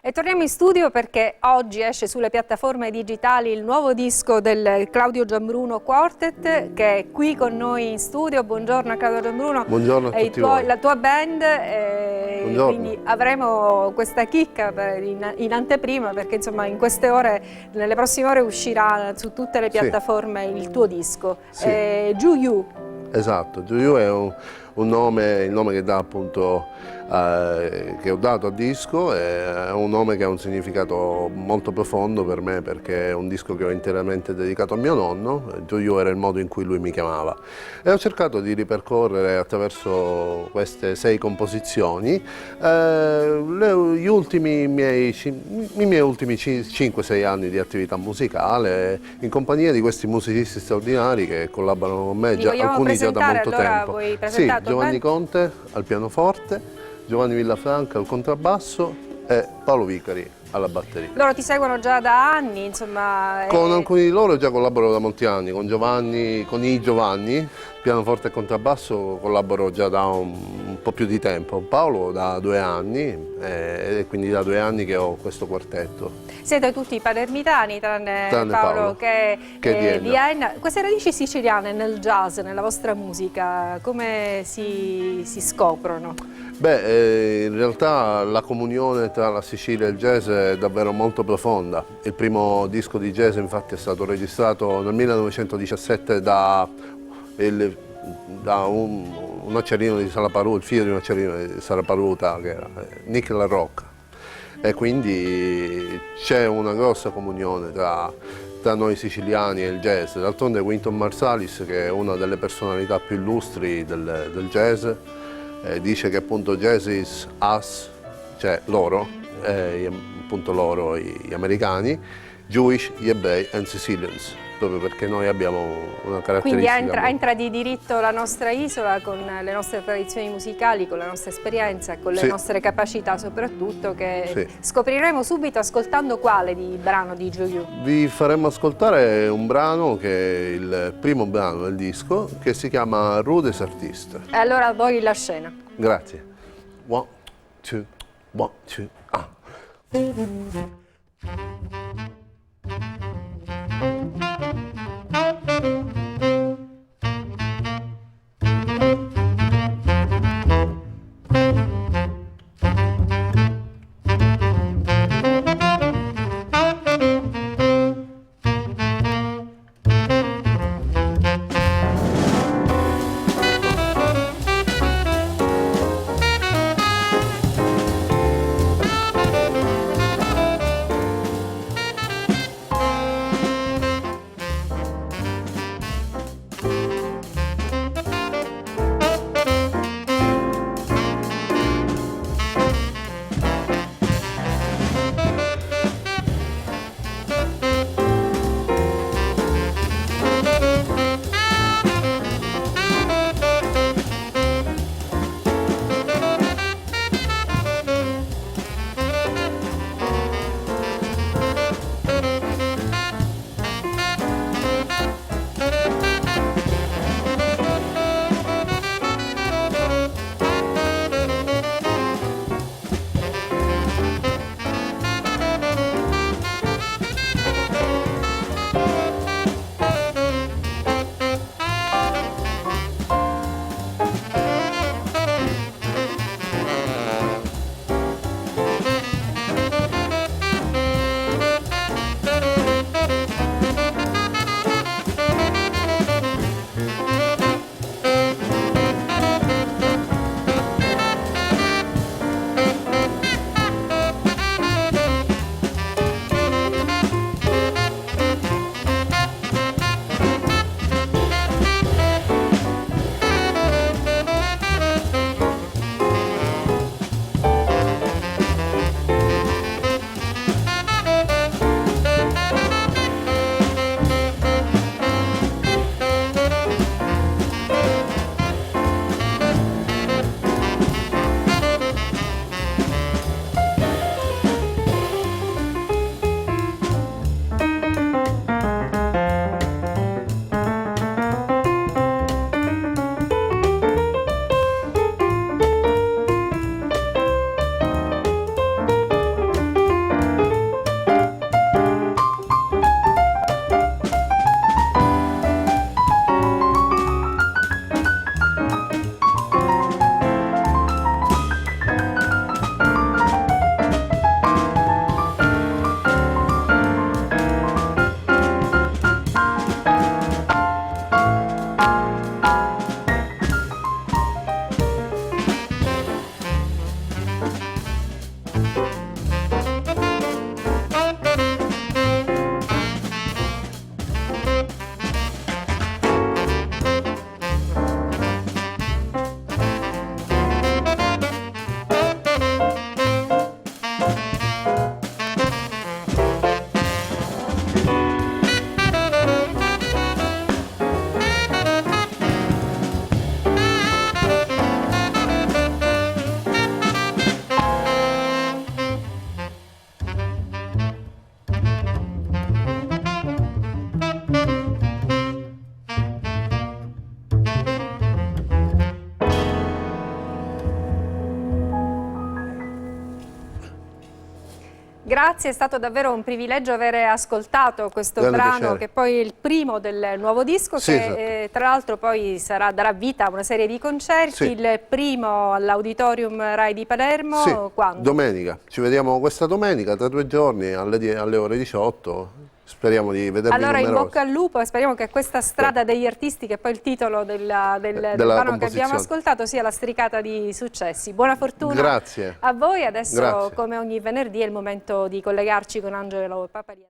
E torniamo in studio perché oggi esce sulle piattaforme digitali il nuovo disco del Claudio Gianbruno Quartet, che è qui con noi in studio. Buongiorno Claudio Gianbruno. Buongiorno a tutti voi. La tua band, quindi avremo questa chicca in anteprima, perché insomma in queste ore, nelle prossime ore uscirà su tutte le piattaforme il tuo disco. Juju. Esatto, Juju è il nome che dà appunto che ho dato al disco, è un nome che ha un significato molto profondo per me, perché è un disco che ho interamente dedicato a mio nonno. Juju era il modo in cui lui mi chiamava e ho cercato di ripercorrere attraverso queste 6 composizioni i miei ultimi 5-6 anni di attività musicale, in compagnia di questi musicisti straordinari che collaborano con me, alcuni già da molto tempo. Sì, Giovanni Conte al pianoforte, Giovanni Villafranca al contrabbasso e Paolo Vicari alla batteria. Loro ti seguono già da anni, insomma. Con alcuni di loro già collaboro da molti anni, con i Giovanni, pianoforte e contrabbasso collaboro già da un po' più di tempo. Paolo da 2 anni, e quindi da 2 anni che ho questo quartetto. Siete tutti palermitani, tranne Paolo che è di Enna. Queste radici siciliane nel jazz, nella vostra musica, come si scoprono? Beh, in realtà la comunione tra la Sicilia e il jazz è davvero molto profonda. Il primo disco di jazz infatti è stato registrato nel 1917 da un acciarino di Salaparuta, il figlio di un acciarino di Salaparuta, che era Nick La Rocca. E quindi c'è una grossa comunione tra noi siciliani e il jazz. D'altronde Wynton Marsalis, che è una delle personalità più illustri del jazz, dice che appunto jazz is us, cioè loro, appunto loro gli americani, Jewish, gli ebrei and Sicilians, proprio perché noi abbiamo una caratteristica. Quindi entra di diritto la nostra isola con le nostre tradizioni musicali, con la nostra esperienza, con le nostre capacità soprattutto, che scopriremo subito ascoltando quale brano di Juju. Vi faremo ascoltare un brano che è il primo brano del disco, che si chiama Rudes Artist. E allora a voi la scena. Grazie. 1, 2, 1, 2, ah. Grazie, è stato davvero un privilegio avere ascoltato questo Grande brano piacere. che poi è il primo del nuovo disco, Sì, che esatto. tra l'altro poi darà vita a una serie di concerti, Sì. il primo all'Auditorium Rai di Palermo, Sì, quando? domenica. Ci vediamo questa domenica, tra 2 giorni, alle ore 18. Speriamo di vedervi Allora in numerosi. bocca al lupo e speriamo che questa strada degli artisti, che è poi il titolo del brano che abbiamo ascoltato, sia la stricata di successi. Buona fortuna Grazie. a voi. Adesso, Grazie. come ogni venerdì, è il momento di collegarci con Angelo Papalia.